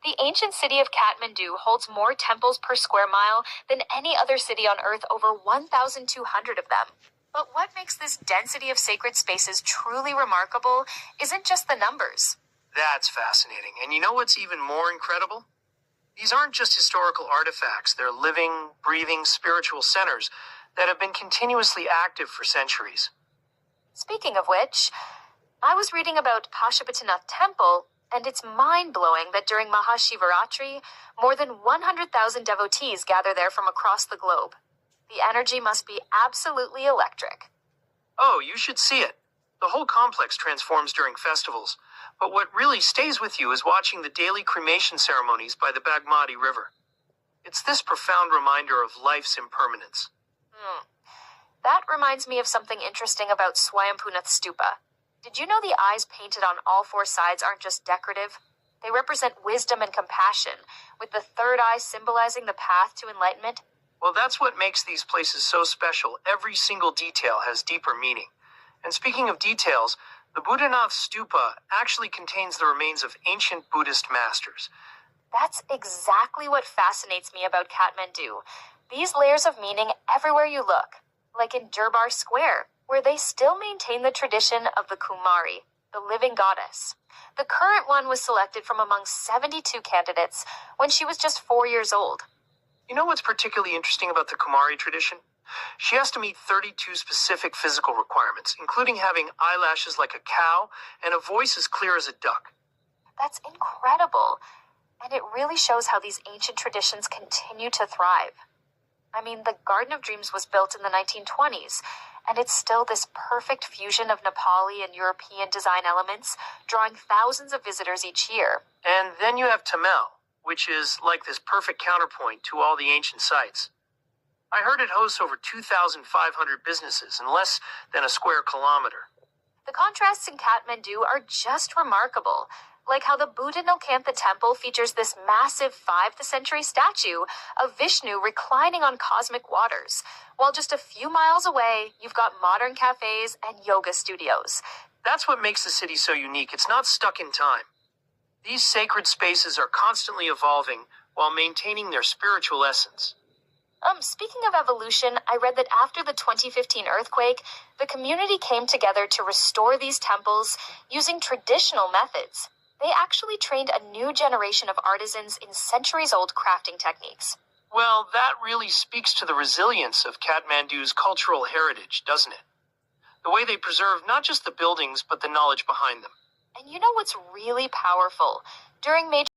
The ancient city of Kathmandu holds more temples per square mile than any other city on Earth, over 1,200 of them. But what makes this density of sacred spaces truly remarkable isn't just the numbers. That's fascinating. And you know what's even more incredible? These aren't just historical artifacts. They're living, breathing spiritual centers that have been continuously active for centuries. Speaking of which, I was reading about Pashupatinath Temple, and it's mind-blowing that during Mahashivaratri, more than 100,000 devotees gather there from across the globe. The energy must be absolutely electric. Oh, you should see it. The whole complex transforms during festivals, but what really stays with you is watching the daily cremation ceremonies by the Bagmati River. It's this profound reminder of life's impermanence. That reminds me of something interesting about Swayambhunath Stupa. Did you know the eyes painted on all four sides aren't just decorative? They represent wisdom and compassion, with the third eye symbolizing the path to enlightenment. Well, that's what makes these places so special. Every single detail has deeper meaning. And speaking of details, the Buddhanath Stupa actually contains the remains of ancient Buddhist masters. That's exactly what fascinates me about Kathmandu. These layers of meaning everywhere you look, like in Durbar Square, where they still maintain the tradition of the Kumari, the living goddess. The current one was selected from among 72 candidates when she was just 4 years old. You know what's particularly interesting about the Kumari tradition? She has to meet 32 specific physical requirements, including having eyelashes like a cow and a voice as clear as a duck. That's incredible, and it really shows how these ancient traditions continue to thrive. I mean, the Garden of Dreams was built in the 1920s, and it's still this perfect fusion of Nepali and European design elements, drawing thousands of visitors each year. And then you have Tamil, which is like this perfect counterpoint to all the ancient sites. I heard it hosts over 2,500 businesses in less than a square kilometer. The contrasts in Kathmandu are just remarkable, like how the Buddha Nilkantha temple features this massive 5th century statue of Vishnu reclining on cosmic waters, while just a few miles away, you've got modern cafes and yoga studios. That's what makes the city so unique. It's not stuck in time. These sacred spaces are constantly evolving while maintaining their spiritual essence. Speaking of evolution, I read that after the 2015 earthquake, the community came together to restore these temples using traditional methods. They actually trained a new generation of artisans in centuries-old crafting techniques. Well, that really speaks to the resilience of Kathmandu's cultural heritage, doesn't it? The way they preserve not just the buildings, but the knowledge behind them. And you know what's really powerful? During major